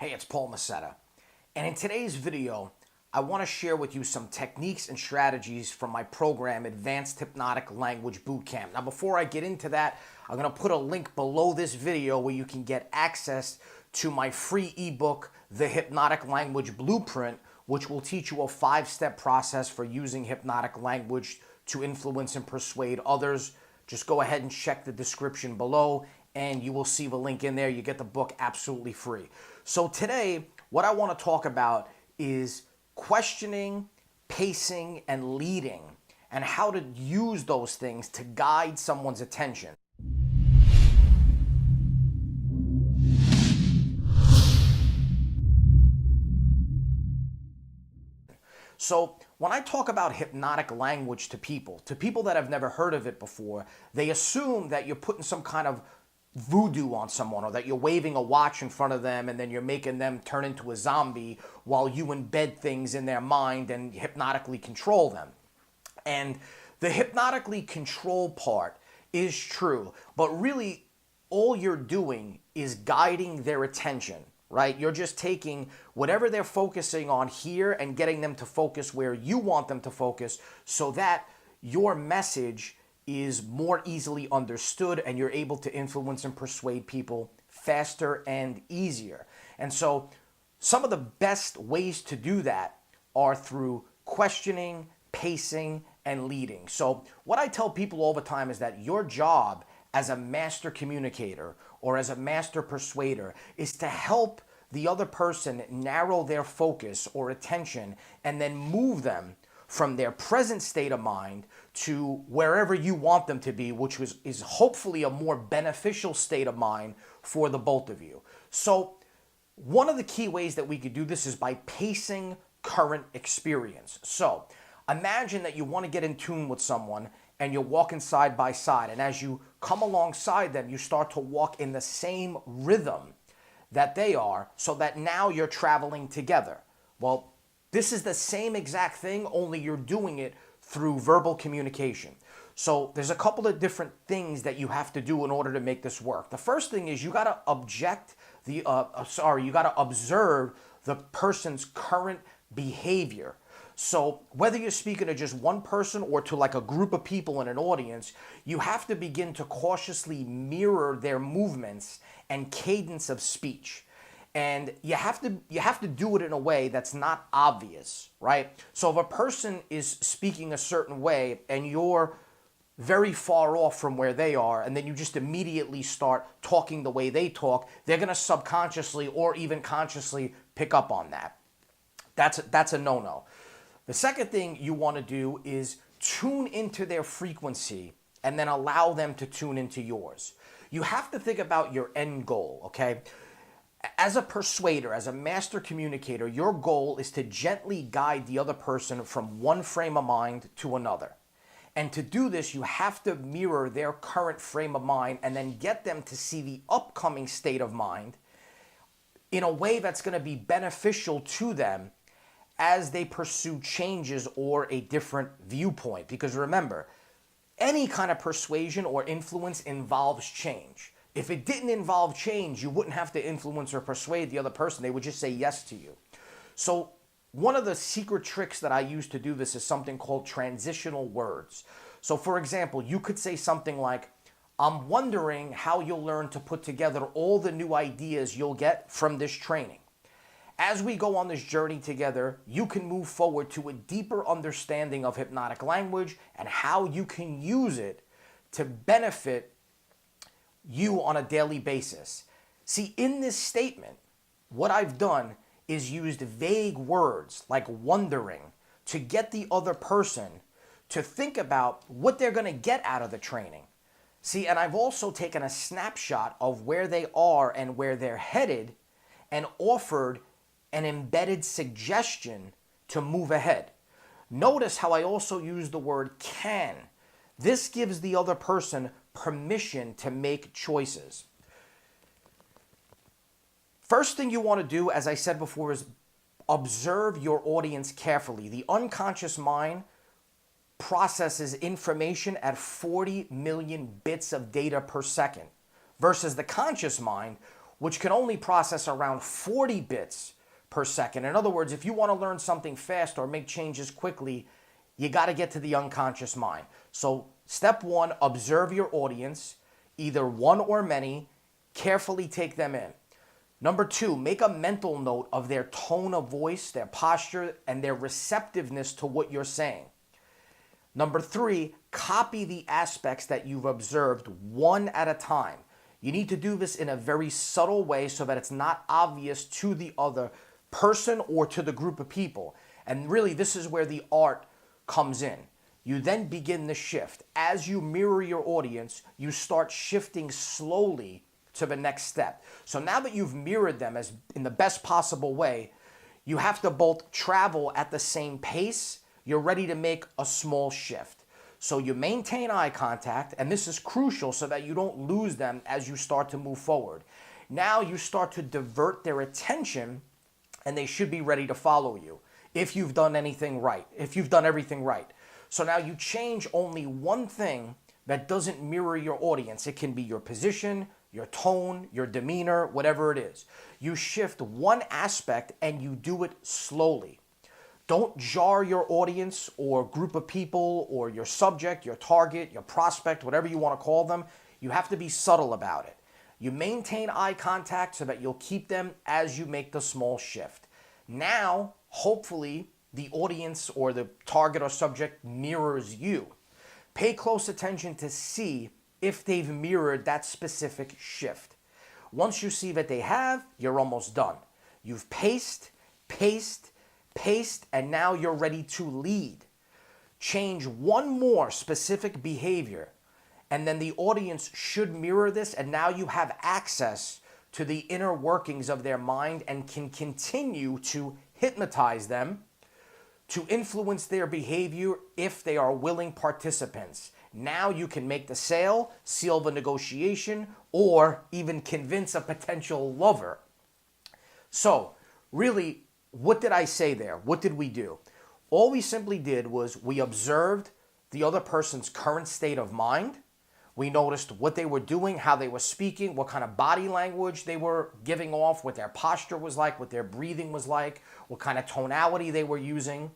Hey, it's Paul Masetta, and in today's video, I want to share with you some techniques and strategies from my program, Advanced Hypnotic Language Bootcamp. Now, before I get into that, I'm going to put a link below this video where you can get access to my free ebook, The Hypnotic Language Blueprint, which will teach you a 5-step process for using hypnotic language to influence and persuade others. Just go ahead and check the description below, and you will see the link in there. You get the book absolutely free. So today, what I want to talk about is questioning, pacing, and leading, and how to use those things to guide someone's attention. So when I talk about hypnotic language to people that have never heard of it before, they assume that you're putting some kind of voodoo on someone, or that you're waving a watch in front of them and then you're making them turn into a zombie while you embed things in their mind and hypnotically control them. And the hypnotically control part is true, but really all you're doing is guiding their attention, right? You're just taking whatever they're focusing on here and getting them to focus where you want them to focus, so that your message is more easily understood and you're able to influence and persuade people faster and easier. And so some of the best ways to do that are through questioning, pacing, and leading. So what I tell people all the time is that your job as a master communicator or as a master persuader is to help the other person narrow their focus or attention and then move them from their present state of mind to wherever you want them to be, which is hopefully a more beneficial state of mind for the both of you. So one of the key ways that we could do this is by pacing current experience. So imagine that you want to get in tune with someone and you're walking side by side, and as you come alongside them, you start to walk in the same rhythm that they are, so that now you're traveling together. Well, this is the same exact thing, only you're doing it through verbal communication. So there's a couple of different things that you have to do in order to make this work. The first thing is you got to you got to observe the person's current behavior. So whether you're speaking to just one person or to like a group of people in an audience, you have to begin to cautiously mirror their movements and cadence of speech. And you have to do it in a way that's not obvious, right? So if a person is speaking a certain way and you're very far off from where they are, and then you just immediately start talking the way they talk, they're going to subconsciously or even consciously pick up on that. That's a no-no. The second thing you want to do is tune into their frequency and then allow them to tune into yours. You have to think about your end goal, okay? As a persuader, as a master communicator, your goal is to gently guide the other person from one frame of mind to another. And to do this, you have to mirror their current frame of mind and then get them to see the upcoming state of mind in a way that's going to be beneficial to them as they pursue changes or a different viewpoint. Because remember, any kind of persuasion or influence involves change. If it didn't involve change, you wouldn't have to influence or persuade the other person. They would just say yes to you. So one of the secret tricks that I use to do this is something called transitional words. So for example, you could say something like, I'm wondering how you'll learn to put together all the new ideas you'll get from this training. As we go on this journey together, you can move forward to a deeper understanding of hypnotic language and how you can use it to benefit you on a daily basis. See, in this statement, what I've done is used vague words like wondering to get the other person to think about what they're going to get out of the training. See, and I've also taken a snapshot of where they are and where they're headed and offered an embedded suggestion to move ahead. Notice how I also use the word can. This gives the other person permission to make choices. First thing you want to do, as I said before, is observe your audience carefully. The unconscious mind processes information at 40 million bits of data per second, versus the conscious mind, which can only process around 40 bits per second. In other words, if you want to learn something fast or make changes quickly, you got to get to the unconscious mind. So step one, observe your audience, either one or many, carefully take them in. Number two, make a mental note of their tone of voice, their posture, and their receptiveness to what you're saying. Number three, copy the aspects that you've observed one at a time. You need to do this in a very subtle way so that it's not obvious to the other person or to the group of people. And really, this is where the art comes in. You then begin the shift. As you mirror your audience, you start shifting slowly to the next step. So now that you've mirrored them as in the best possible way, you have to both travel at the same pace. You're ready to make a small shift. So you maintain eye contact, and this is crucial so that you don't lose them as you start to move forward. Now you start to divert their attention, and they should be ready to follow you if you've done anything right, if you've done everything right. So now you change only one thing that doesn't mirror your audience. It can be your position, your tone, your demeanor, whatever it is. You shift one aspect and you do it slowly. Don't jar your audience or group of people or your subject, your target, your prospect, whatever you want to call them. You have to be subtle about it. You maintain eye contact so that you'll keep them as you make the small shift. Now, hopefully, the audience or the target or subject mirrors you. Pay close attention to see if they've mirrored that specific shift. Once you see that they have, you're almost done. You've paced, and now you're ready to lead. Change one more specific behavior, and then the audience should mirror this, and now you have access to the inner workings of their mind and can continue to hypnotize them, to influence their behavior if they are willing participants. Now you can make the sale, seal the negotiation, or even convince a potential lover. So, really, what did I say there? What did we do? All we simply did was we observed the other person's current state of mind. We noticed what they were doing, how they were speaking, what kind of body language they were giving off, what their posture was like, what their breathing was like, what kind of tonality they were using.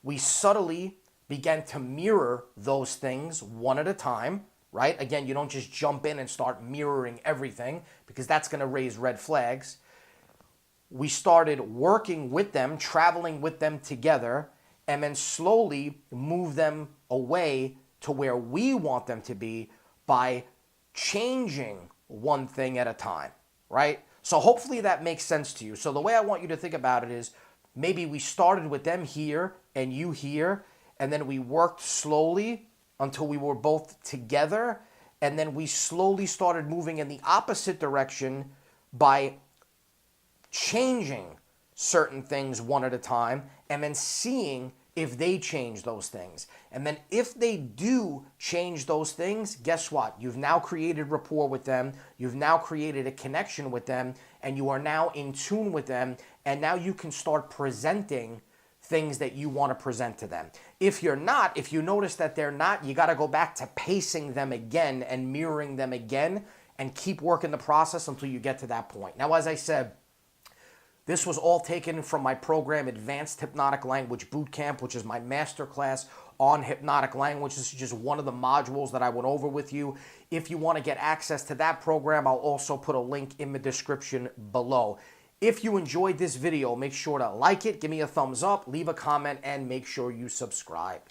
We subtly began to mirror those things one at a time, right? Again, you don't just jump in and start mirroring everything because that's going to raise red flags. We started working with them, traveling with them together, and then slowly move them away to where we want them to be by changing one thing at a time, right? So hopefully that makes sense to you. So the way I want you to think about it is maybe we started with them here and you here, and then we worked slowly until we were both together, and then we slowly started moving in the opposite direction by changing certain things one at a time, and then seeing if they change those things. And then if they do change those things, guess what? You've now created rapport with them, you've now created a connection with them, and you are now in tune with them, and now you can start presenting things that you want to present to them. If you're not, if you notice that they're not, you got to go back to pacing them again and mirroring them again and keep working the process until you get to that point. Now, as I said, this was all taken from my program, Advanced Hypnotic Language Bootcamp, which is my masterclass on hypnotic language. This is just one of the modules that I went over with you. If you want to get access to that program, I'll also put a link in the description below. If you enjoyed this video, make sure to like it, give me a thumbs up, leave a comment, and make sure you subscribe.